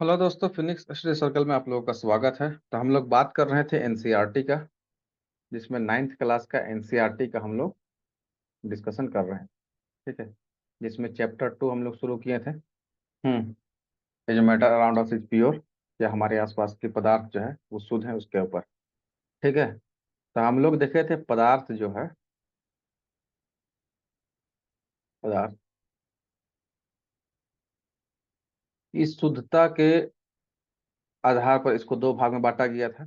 Hello दोस्तों, Phoenix study circle में आप लोगों का स्वागत है। तो हम लोग बात कर रहे थे एनसीईआरटी का, जिसमें नाइन्थ क्लास का एनसीईआरटी का हम लोग डिस्कशन कर रहे हैं। ठीक है, जिसमें चैप्टर 2 हम लोग शुरू किए थे। ये जो matter around us is pure, या हमारे आसपास के पदार्थ जो है वो शुद्ध है, उसके ऊपर। ठीक है, तो हम लोग देखे थे पदार्थ जो है, पदार्थ इस शुद्धता के आधार पर इसको दो भाग में बांटा गया था।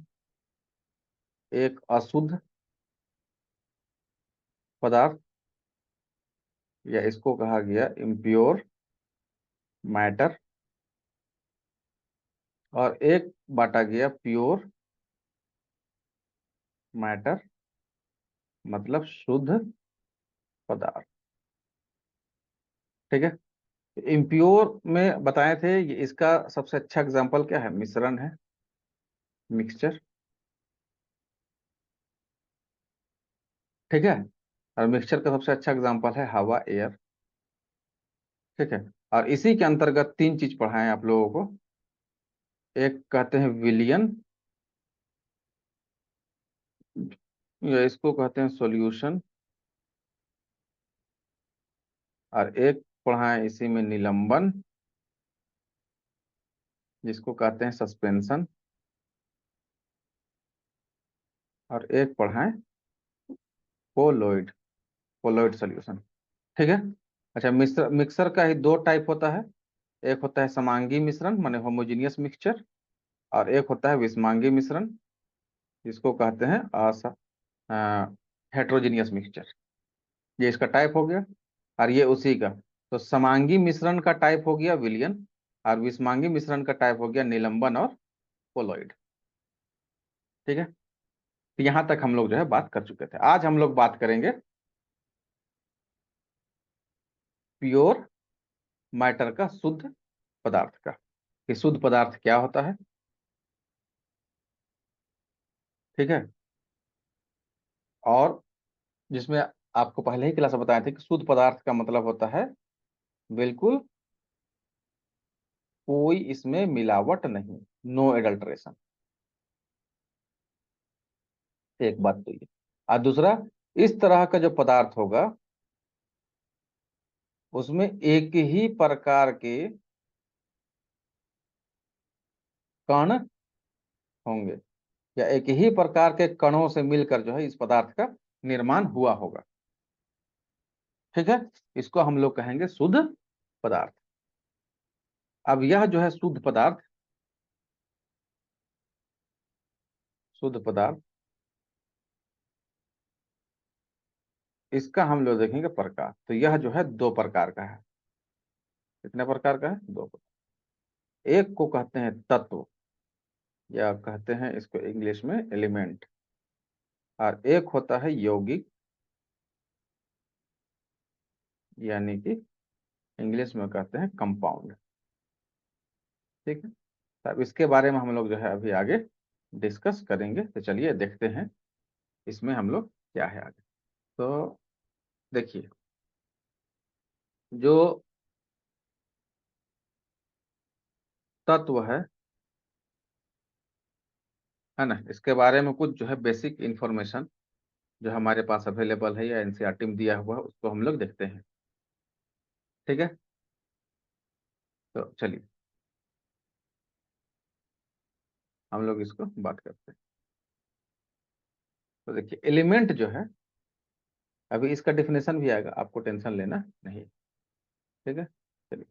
एक अशुद्ध पदार्थ, या इसको कहा गया इम्प्योर मैटर, और एक बांटा गया प्योर मैटर, मतलब शुद्ध पदार्थ। ठीक है, इम्प्योर में बताए थे, ये इसका सबसे अच्छा एग्जांपल क्या है? मिश्रण है, मिक्सचर। ठीक है, और मिक्सचर का सबसे अच्छा एग्जांपल है हवा, एयर। ठीक है, और इसी के अंतर्गत तीन चीज पढ़ाएं आप लोगों को। एक कहते हैं विलियन, या इसको कहते हैं सॉल्यूशन, और एक पढ़ाएं इसी में निलंबन, जिसको कहते हैं सस्पेंशन, और एक पढ़ाएं कोलोइड, कोलोइड सॉल्यूशन। ठीक है, अच्छा, मिक्सर का ही दो टाइप होता है। एक होता है समांगी मिश्रण, माने होमोजीनियस मिक्सचर, और एक होता है विषमांगी मिश्रण, जिसको कहते हैं हेट्रोजीनियस मिक्सचर। ये इसका टाइप हो गया, और ये उसी का। तो समांगी मिश्रण का टाइप हो गया विलियन, और विषमांगी मिश्रण का टाइप हो गया निलंबन और कोलोइड। ठीक है, तो यहां तक हम लोग जो है बात कर चुके थे। आज हम लोग बात करेंगे प्योर मैटर का, शुद्ध पदार्थ का, कि शुद्ध पदार्थ क्या होता है। ठीक है, और जिसमें आपको पहले ही क्लास में बताए थे कि शुद्ध पदार्थ का मतलब होता है बिल्कुल कोई इसमें मिलावट नहीं, नो एडल्ट्रेशन। एक बात तो ये, और दूसरा, इस तरह का जो पदार्थ होगा उसमें एक ही प्रकार के कण होंगे, या एक ही प्रकार के कणों से मिलकर जो है इस पदार्थ का निर्माण हुआ होगा। ठीक है, इसको हम लोग कहेंगे शुद्ध पदार्थ। अब यह जो है शुद्ध पदार्थ, शुद्ध पदार्थ, इसका हम लोग देखेंगे प्रकार। तो यह जो है दो प्रकार का है। कितने प्रकार का है? दो प्रकार। एक को कहते हैं तत्व, या कहते हैं इसको इंग्लिश में एलिमेंट, और एक होता है यौगिक, यानी कि इंग्लिश में कहते हैं कंपाउंड। ठीक है, तब इसके बारे में हम लोग जो है अभी आगे डिस्कस करेंगे। तो चलिए देखते हैं इसमें हम लोग क्या है आगे। तो देखिए, जो तत्व है ना, इसके बारे में कुछ जो है बेसिक इंफॉर्मेशन जो हमारे पास अवेलेबल है या एनसीईआरटी में दिया हुआ है, उसको हम लोग देखते हैं। ठीक है, तो चलिए हम लोग इसको बात करते हैं। तो देखिए, एलिमेंट जो है, अभी इसका डिफिनेशन भी आएगा, आपको टेंशन लेना नहीं। ठीक है, चलिए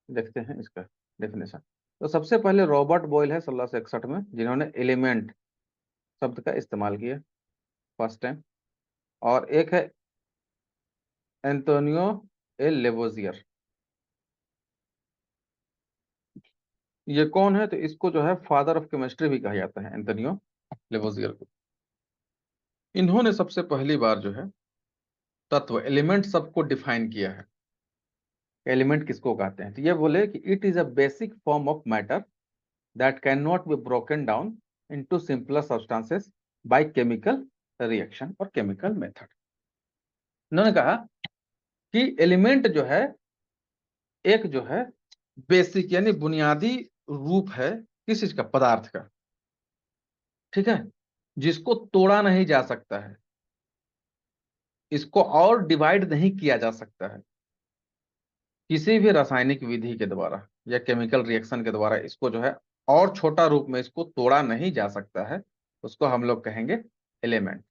देखते हैं इसका डेफिनेशन। तो सबसे पहले रॉबर्ट बॉयल है 1661 में, जिन्होंने एलिमेंट शब्द का इस्तेमाल किया फर्स्ट टाइम। और एक है एंटोनियो एल लेवोजियर। ये कौन है? तो इसको जो है फादर ऑफ केमिस्ट्री भी कहा जाता है, एंटोनियो लेवोजियर को। इन्होंने सबसे पहली बार जो है तत्व, एलिमेंट सबको डिफाइन किया है। एलिमेंट किसको कहते हैं? तो ये बोले कि it is a basic form of matter that can not be broken down into simpler substances by chemical reaction और केमिकल मेथड। उन्होंने कहा कि एलिमेंट जो है एक जो है बेसिक यानी बुनियादी रूप है किस चीज का, पदार्थ का, ठीक है, जिसको तोड़ा नहीं जा सकता है, इसको और डिवाइड नहीं किया जा सकता है किसी भी रासायनिक विधि के द्वारा या केमिकल रिएक्शन के द्वारा, इसको जो है और छोटा रूप में इसको तोड़ा नहीं जा सकता है, उसको हम लोग कहेंगे एलिमेंट।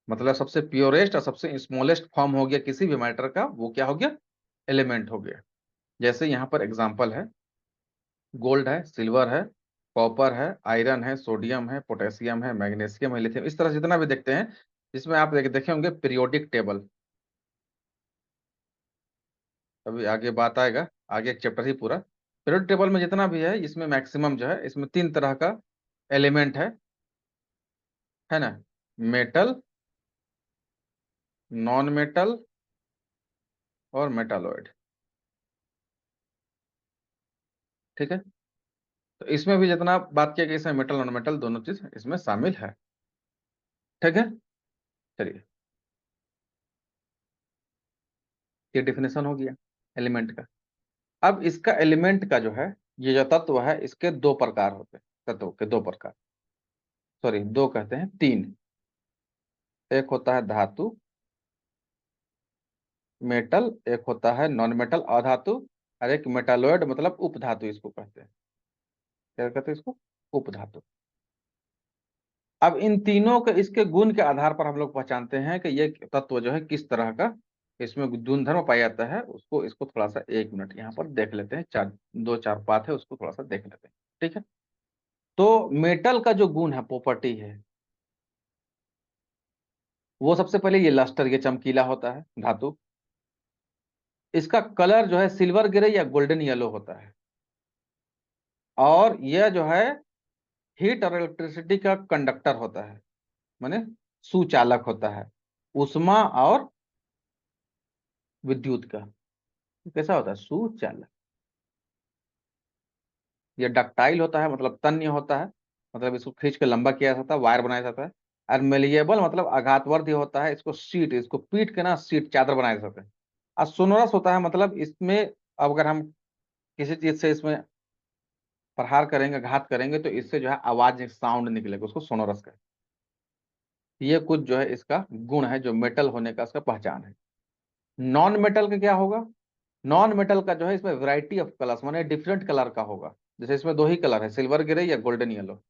मतलब सबसे प्योरेस्ट और सबसे स्मॉलेस्ट फॉर्म हो गया किसी भी मैटर का, वो क्या हो गया, एलिमेंट हो गया। जैसे यहाँ पर एग्जांपल है, गोल्ड है, सिल्वर है, कॉपर है, आयरन है, सोडियम है, पोटेशियम है, मैग्नीशियम है, लिथियम, इस तरह से जितना भी देखते हैं, जिसमें आप देखे होंगे पीरियोडिक टेबल। अभी आगे बात आएगा, आगे एक चैप्टर ही पूरा पीरियोडिक टेबल में जितना भी है, इसमें मैक्सिमम जो है, इसमें तीन तरह का एलिमेंट है ना, मेटल, नॉन मेटल और मेटालॉइड, ठीक है। तो इसमें भी जितना बात किया गया, इसमें मेटल नॉन मेटल दोनों चीज इसमें शामिल है, ठीक है। चलिए, ये डिफिनेशन हो गया एलिमेंट का। अब इसका एलिमेंट का जो है, ये जो तत्व है, इसके दो प्रकार होते हैं, तत्व के दो प्रकार, सॉरी दो कहते हैं, तीन। एक होता है धातु, मेटल, एक होता है नॉन मेटल, अधातु, और एक मेटालॉइड मतलब उपधातु इसको कहते हैं। क्या कहते हैं इसको, उपधातु। अब इन तीनों के इसके गुण के आधार पर हम लोग पहचानते हैं कि ये तत्व जो है किस तरह का इसमें गुणधर्म पाया जाता है, उसको इसको थोड़ा सा एक मिनट यहाँ पर देख लेते हैं, चार दो चार बात है, उसको थोड़ा सा देख लेते हैं, ठीक है। तो मेटल का जो गुण है, प्रॉपर्टी है, वो सबसे पहले ये लस्टर, ये चमकीला होता है धातु। इसका कलर जो है सिल्वर ग्रे या गोल्डन येलो होता है। और यह जो है हीट और इलेक्ट्रिसिटी का कंडक्टर होता है, माने सुचालक होता है, उष्मा और विद्युत का। कैसा होता है, सुचालक। ये डक्टाइल होता है, मतलब तन्य होता है, मतलब इसको खींच के लंबा किया जाता है, वायर बनाया जाता है। और मेलिएबल मतलब आघातवर्धी होता है, इसको सीट, इसको पीट के ना सीट चादर बनाए जाते हैं। और सोनोरस होता है, मतलब इसमें अब अगर हम किसी चीज से इसमें प्रहार करेंगे, घात करेंगे, तो इससे जो है आवाज, साउंड निकलेगा, उसको सोनोरस का। ये कुछ जो है इसका गुण है, जो मेटल होने का इसका पहचान है। नॉन मेटल का क्या होगा, नॉन मेटल का जो है इसमें वैरायटी ऑफ कलर्स, माने डिफरेंट कलर का होगा। जैसे इसमें दो ही कलर है, सिल्वर ग्रे या गोल्डन येलो।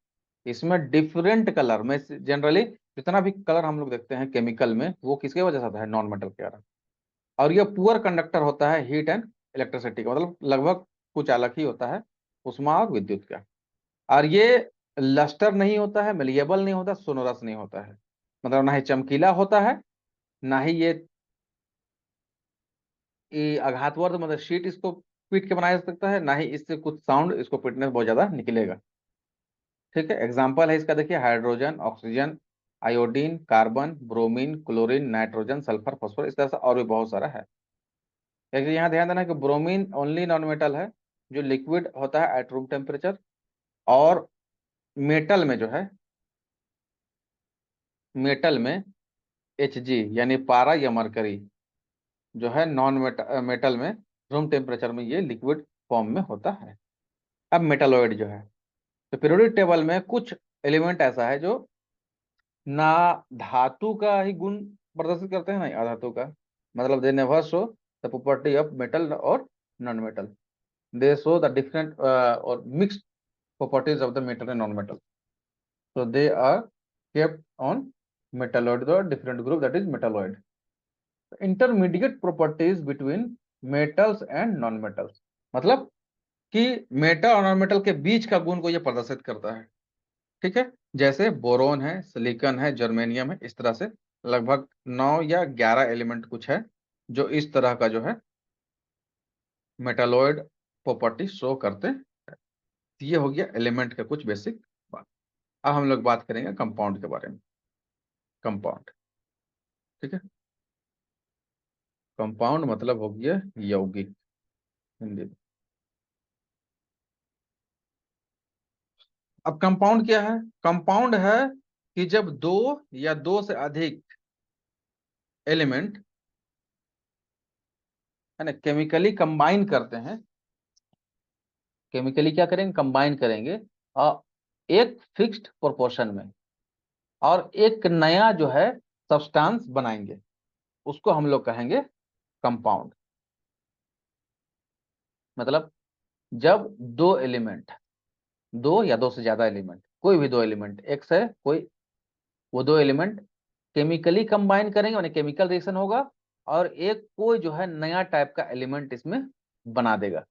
इसमें डिफरेंट कलर में जनरली जितना भी कलर हम लोग देखते हैं केमिकल में, वो किसके वजह से आता है, नॉन मेटल के कारण। और ये पुअर कंडक्टर होता है हीट एंड इलेक्ट्रिसिटी का, मतलब लगभग कुछ अलग ही होता है, उष्मा और विद्युत का। और ये लस्टर नहीं होता है, मेलिएबल नहीं होता, सोनोरस नहीं होता है, मतलब ना ही चमकीला होता है, ना ही ये आघातवर्ध, मतलब शीट इसको पीट के बनाया जा सकता है, ना ही इससे कुछ साउंड इसको पीटने से बहुत ज्यादा निकलेगा, ठीक है। एग्जाम्पल है इसका, देखिए, hydrogen, oxygen, iodine, carbon, bromine, chlorine, nitrogen, sulphur, phosphorus, इस तरह से और भी बहुत सारा है। एक यहाँ ध्यान देना कि ब्रोमीन ओनली नॉन मेटल है, जो लिक्विड होता है एट रूम टेम्परेचर। और मेटल में जो है, मेटल में Hg यानी पारा या मरकरी जो है, नॉन मेटल में रूम टेम्परेचर में ये लिक्विड फॉर्म में होता है। अब मेटालॉइड जो है, तो पीरियोडिक टेबल में कुछ एलिमेंट ऐसा है जो ना धातु का ही गुण प्रदर्शित करते हैं, ना अधातु का, मतलब they never show the property of metal और non metal, they show the different और mixed properties of the metal and non-metal. So they are kept on metalloid, the different group, that is metalloid. Intermediate properties between metals and non-metals, मतलब कि metal और non metal के बीच का गुण को ये प्रदर्शित करता है, ठीक है। जैसे बोरोन है, सिलिकॉन है, जर्मेनियम है, इस तरह से लगभग 9 या 11 एलिमेंट कुछ है, जो इस तरह का जो है मेटालॉइड प्रॉपर्टी शो करते हैं। ये हो गया एलिमेंट का कुछ बेसिक बात। अब हम लोग बात करेंगे कंपाउंड के बारे में। कंपाउंड, ठीक है। कंपाउंड मतलब हो गया यौगिक हिंदी में। अब कंपाउंड क्या है, कंपाउंड है कि जब दो या दो से अधिक एलिमेंट है ना, केमिकली कंबाइन करते हैं, केमिकली क्या करेंगे, कंबाइन करेंगे और एक फिक्स्ड प्रोपोर्शन में, और एक नया जो है सब्सटेंस बनाएंगे, उसको हम लोग कहेंगे कंपाउंड। मतलब जब दो एलिमेंट, दो या दो से ज्यादा एलिमेंट, कोई भी दो एलिमेंट, एक्स है कोई, वो दो एलिमेंट केमिकली कंबाइन करेंगे, यानी केमिकल रिएक्शन होगा, और एक कोई जो है नया टाइप का एलिमेंट इसमें बना देगा,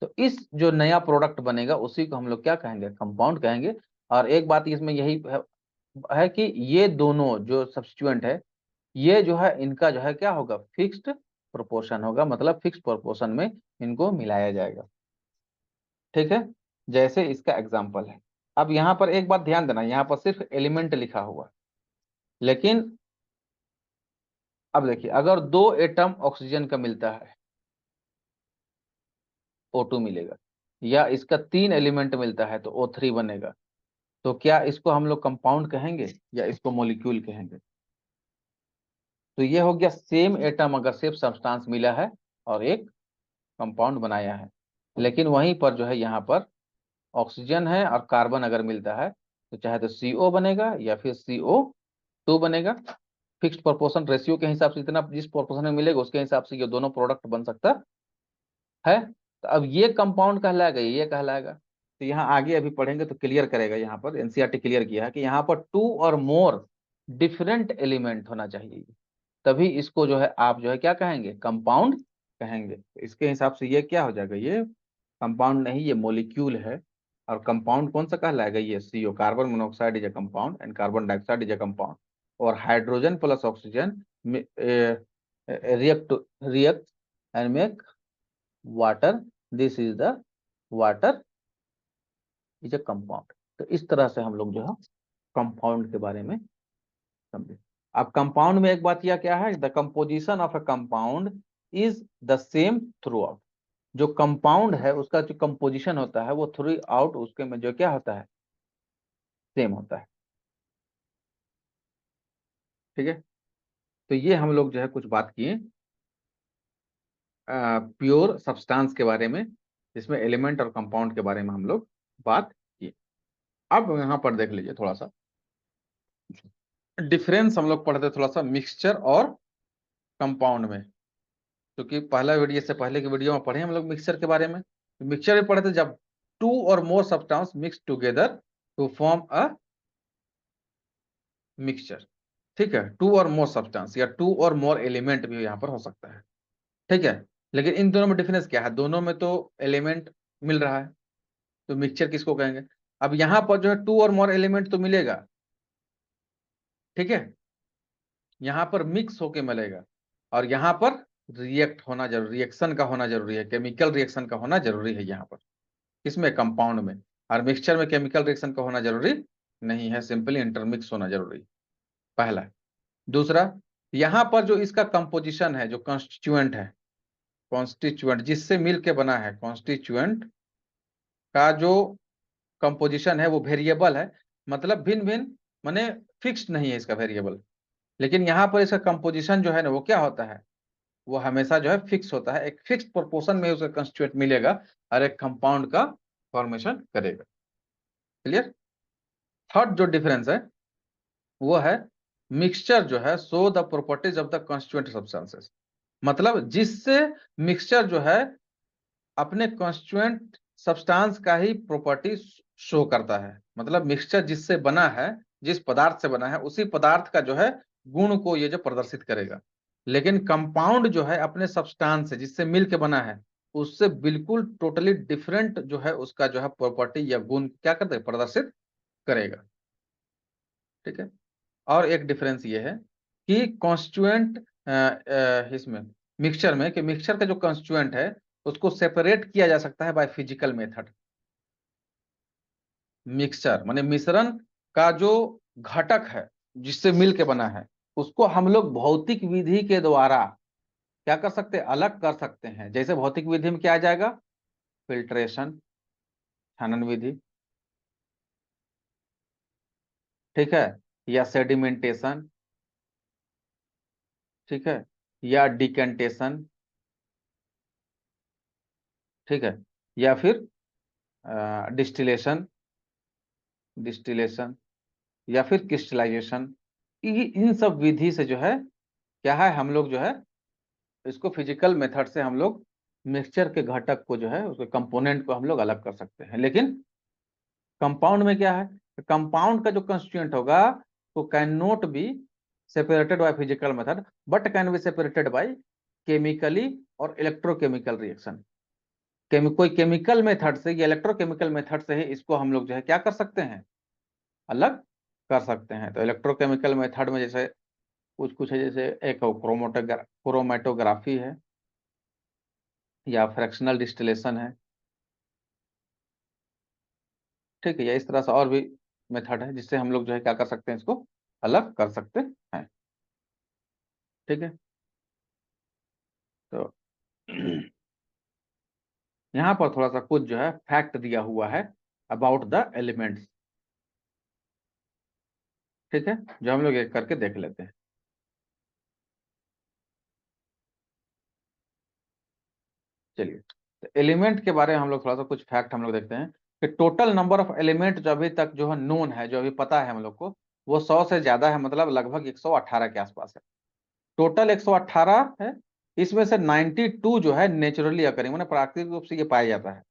तो इस जो नया प्रोडक्ट बनेगा उसी को हम लोग क्या कहेंगे, कंपाउंड कहेंगे। और एक बात इसमें यही है कि ये दोनों जो सब्स्टिट्यूएंट है, ये जो है इनका जो है क्या होगा, फिक्स्ड प्रोपोर्शन होगा, मतलब फिक्स्ड प्रोपोर्शन में इनको मिलाया जाएगा। ठीक है, जैसे इसका एग्जांपल है। अब यहाँ पर एक बात ध्यान देना, यहाँ पर सिर्फ एलिमेंट लिखा हुआ, लेकिन अब देखिए, अगर दो एटम ऑक्सीजन का मिलता है, O2 मिलेगा, या इसका तीन एलिमेंट मिलता है तो O3 बनेगा, तो क्या इसको हम लोग कंपाउंड कहेंगे या इसको मॉलिक्यूल कहेंगे? तो ये हो गया सेम एटम अगर सिर्फ सब्सटेंस मिला है और एक कंपाउंड बनाया है। लेकिन वहीं पर जो है यहाँ पर ऑक्सीजन है और कार्बन अगर मिलता है, तो चाहे तो CO बनेगा या फिर CO2 बनेगा। फिक्स्ड प्रोपोर्शन रेशियो के हिसाब से इतना जिस प्रोपोर्शन में मिलेगा उसके हिसाब से ये दोनों प्रोडक्ट बन सकता है। तो अब ये कंपाउंड कहलाएगा, ये कहलाएगा। तो यहाँ आगे अभी पढ़ेंगे तो क्लियर करेगा, यहाँ पर एनसीईआरटी क्लियर किया है कि यहाँ पर टू और मोर डिफरेंट एलिमेंट होना चाहिए, तभी इसको जो है आप जो है क्या कहेंगे, कंपाउंड कहेंगे। तो इसके हिसाब से ये क्या हो जाएगा, ये कंपाउंड नहीं, ये मॉलिक्यूल है। और कंपाउंड कौन सा कहलाएगा, ये CO, carbon monoxide is a compound and carbon dioxide is a compound. और hydrogen plus oxygen react react and make water, this is the water is a compound. तो इस तरह से हम लोग जो है कंपाउंड के बारे में समझे। अब कंपाउंड में एक बात यह क्या है, the composition of a compound is the same through out. जो कंपाउंड है उसका जो कंपोजिशन होता है वो थ्रू आउट उसके में जो क्या होता है, सेम होता है। ठीक है, तो ये हम लोग जो है कुछ बात किए प्योर सब्सटेंस के बारे में, जिसमें एलिमेंट और कंपाउंड के बारे में हम लोग बात की। अब यहाँ पर देख लीजिए थोड़ा सा डिफरेंस हम लोग पढ़ते थोड़ा सा मिक्सचर और कंपाउंड में, क्योंकि पहला वीडियो से पहले की वीडियो में पढ़े हम लोग मिक्सचर के बारे में। मिक्सचर में पढ़े थे जब टू और more substance mix together to form a mixture. ठीक है, टू और मोर सब्सटेंस या टू और मोर एलिमेंट भी यहाँ पर हो सकता है। ठीक है, लेकिन इन दोनों में डिफरेंस क्या है, दोनों में तो एलिमेंट मिल रहा है, तो मिक्सचर किसको कहेंगे? अब यहाँ पर जो है टू और मोर एलिमेंट तो मिलेगा, ठीक है, यहाँ पर मिक्स होके मिलेगा, और यहाँ पर रिएक्ट होना जरूरी, रिएक्शन का होना जरूरी है, केमिकल रिएक्शन का होना जरूरी है यहाँ पर, इसमें कंपाउंड में। और मिक्सचर में केमिकल रिएक्शन का होना जरूरी नहीं है, सिंपली इंटरमिक्स होना जरूरी, पहला। दूसरा, यहाँ पर जो इसका कंपोजिशन है, जो कॉन्स्टिट्यूएंट है, कॉन्स्टिट्यूएंट जिससे मिल के बना है, कॉन्स्टिट्यूएंट का जो कंपोजिशन है वो वेरिएबल है, मतलब भिन्न भिन्न, माने फिक्स्ड नहीं है इसका वेरिएबल। लेकिन यहाँ पर इसका कंपोजिशन जो है ना वो क्या होता है, वो हमेशा जो है फिक्स होता है, एक फिक्स प्रोपोर्शन में उसका कंस्टिट्यूएंट मिलेगा और एक कंपाउंड का फॉर्मेशन करेगा। क्लियर? थर्ड जो डिफरेंस है वो है मिक्सचर जो है show the properties of the constituent substances, मतलब जिससे मिक्सचर जो है अपने कॉन्स्टिट्यूएंट सब्सटेंस का ही प्रॉपर्टी शो करता है, मतलब मिक्सचर जिससे बना है, जिस पदार्थ से बना है उसी पदार्थ का जो है गुण को ये जो प्रदर्शित करेगा। लेकिन कंपाउंड जो है अपने सब्सटेंस से जिससे मिल के बना है उससे बिल्कुल टोटली डिफरेंट जो है उसका जो है प्रॉपर्टी या गुण क्या करते प्रदर्शित करेगा। ठीक है, और एक डिफरेंस ये है कि कॉन्स्टिट्यूएंट इसमें मिक्सचर में, कि मिक्सचर का जो कॉन्स्टिट्यूएंट है उसको सेपरेट किया जा सकता है बाय फिजिकल मेथड। मिक्सचर माने मिश्रण का जो घटक है जिससे मिल के बना है उसको हम लोग भौतिक विधि के द्वारा क्या कर सकते हैं, अलग कर सकते हैं। जैसे भौतिक विधि में क्या आ जाएगा, फिल्ट्रेशन, छानन विधि, ठीक है, या सेडिमेंटेशन, ठीक है, या डिकेंटेशन, ठीक है, या फिर डिस्टिलेशन डिस्टिलेशन या फिर क्रिस्टलाइजेशन। इन सब विधि से जो है क्या है, हम लोग जो है इसको फिजिकल मेथड से हम लोग मिक्सचर के घटक को जो है उसके कंपोनेंट को हम लोग अलग कर सकते हैं। लेकिन कंपाउंड में क्या है, कंपाउंड का जो कंस्टिट्यूएंट होगा वो can not be separated by physical method but can be separated by chemically और इलेक्ट्रोकेमिकल रिएक्शन। कोई केमिकल मेथड से या इलेक्ट्रोकेमिकल मेथड से ही इसको हम लोग जो है क्या कर सकते हैं, अलग कर सकते हैं। तो इलेक्ट्रोकेमिकल मेथड में जैसे कुछ कुछ है, जैसे एक क्रोमेटोग्राफी है या फ्रैक्शनल डिस्टिलेशन है, ठीक है, या इस तरह से और भी मेथड है जिससे हम लोग जो है क्या कर सकते हैं, इसको अलग कर सकते हैं। ठीक है, तो यहाँ पर थोड़ा सा कुछ जो है फैक्ट दिया हुआ है अबाउट द एलिमेंट्स। ठीक है, जो हम लोग एक करके देख लेते हैं। चलिए, तो एलिमेंट के बारे में हम लोग थोड़ा सा कुछ फैक्ट हम लोग देखते हैं कि टोटल नंबर ऑफ एलिमेंट जो अभी तक जो है नोन है, जो अभी पता है हम लोग को, वो 100 से ज्यादा है, मतलब लगभग 118 के आसपास है। टोटल 118 है, इसमें से 92 जो है नेचुरली अकरिंग मैंने प्राकृतिक रूप से ये पाया जाता है,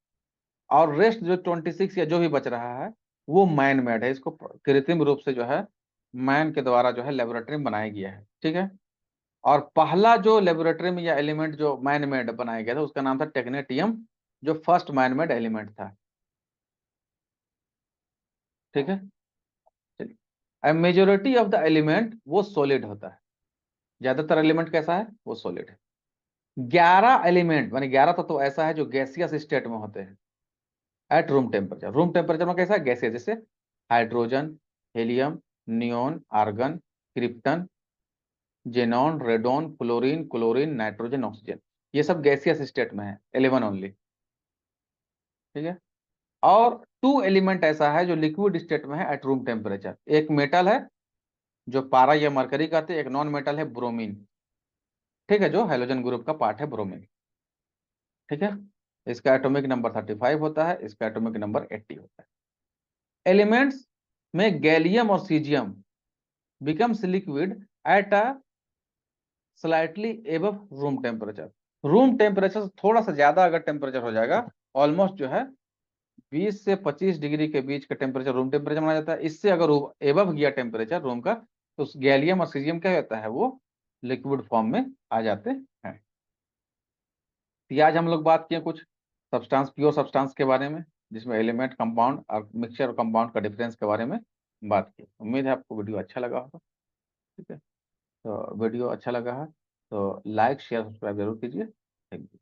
और रेस्ट जो 26 या जो भी बच रहा है वो मैन मेड है, इसको कृत्रिम रूप से जो है मैन के द्वारा जो है लेबोरेटरी में बनाया गया है। ठीक है, और पहला जो लेबोरेटरी में या एलिमेंट जो मैन मेड बनाया गया था उसका नाम था टेक्नेटियम, जो फर्स्ट मैन मेड एलिमेंट था। ठीक है, चलिए, मेजोरिटी ऑफ द एलिमेंट वो सॉलिड होता है, ज्यादातर एलिमेंट कैसा है, वो सॉलिड है। 11 एलिमेंट मानी 11 तो ऐसा है जो गैसियस स्टेट में होते हैं at room temperature. Room temperature में कैसा है, गैसियस, जैसे hydrogen, helium, neon, argon, krypton, xenon, radon, fluorine, chlorine, nitrogen, oxygen, ये सब गैसियस स्टेट में है, 11 ओनली। ठीक है, और 2 एलिमेंट ऐसा है जो लिक्विड स्टेट में है एट रूम टेम्परेचर। एक मेटल है जो पारा या मरकरी कहते हैं, एक नॉन मेटल है ब्रोमीन। ठीक है, जो हेलोजन ग्रुप का पार्ट है ब्रोमीन। ठीक है, इसका एटॉमिक नंबर 35 होता है, इसका एटॉमिक नंबर 80 होता है। एलिमेंट्स में गैलियम और caesium becomes liquid at a slightly above room temperature. Room temperature से थोड़ा सा ज्यादा अगर टेम्परेचर हो जाएगा, ऑलमोस्ट जो है 20 से 25 डिग्री के बीच का टेम्परेचर रूम टेम्परेचर माना जाता है। इससे अगर एबव गया टेम्परेचर रूम का, तो गैलियम और सीजियम क्या होता है, वो लिक्विड फॉर्म में आ जाते हैं। तो आज हम लोग बात किए कुछ सब्सटेंस, प्योर सब्सटेंस के बारे में, जिसमें एलिमेंट, कंपाउंड और मिक्सचर और कंपाउंड का डिफरेंस के बारे में बात की। उम्मीद है आपको वीडियो अच्छा लगा होगा। ठीक है, तो वीडियो अच्छा लगा है तो लाइक शेयर सब्सक्राइब जरूर कीजिए। Thank you.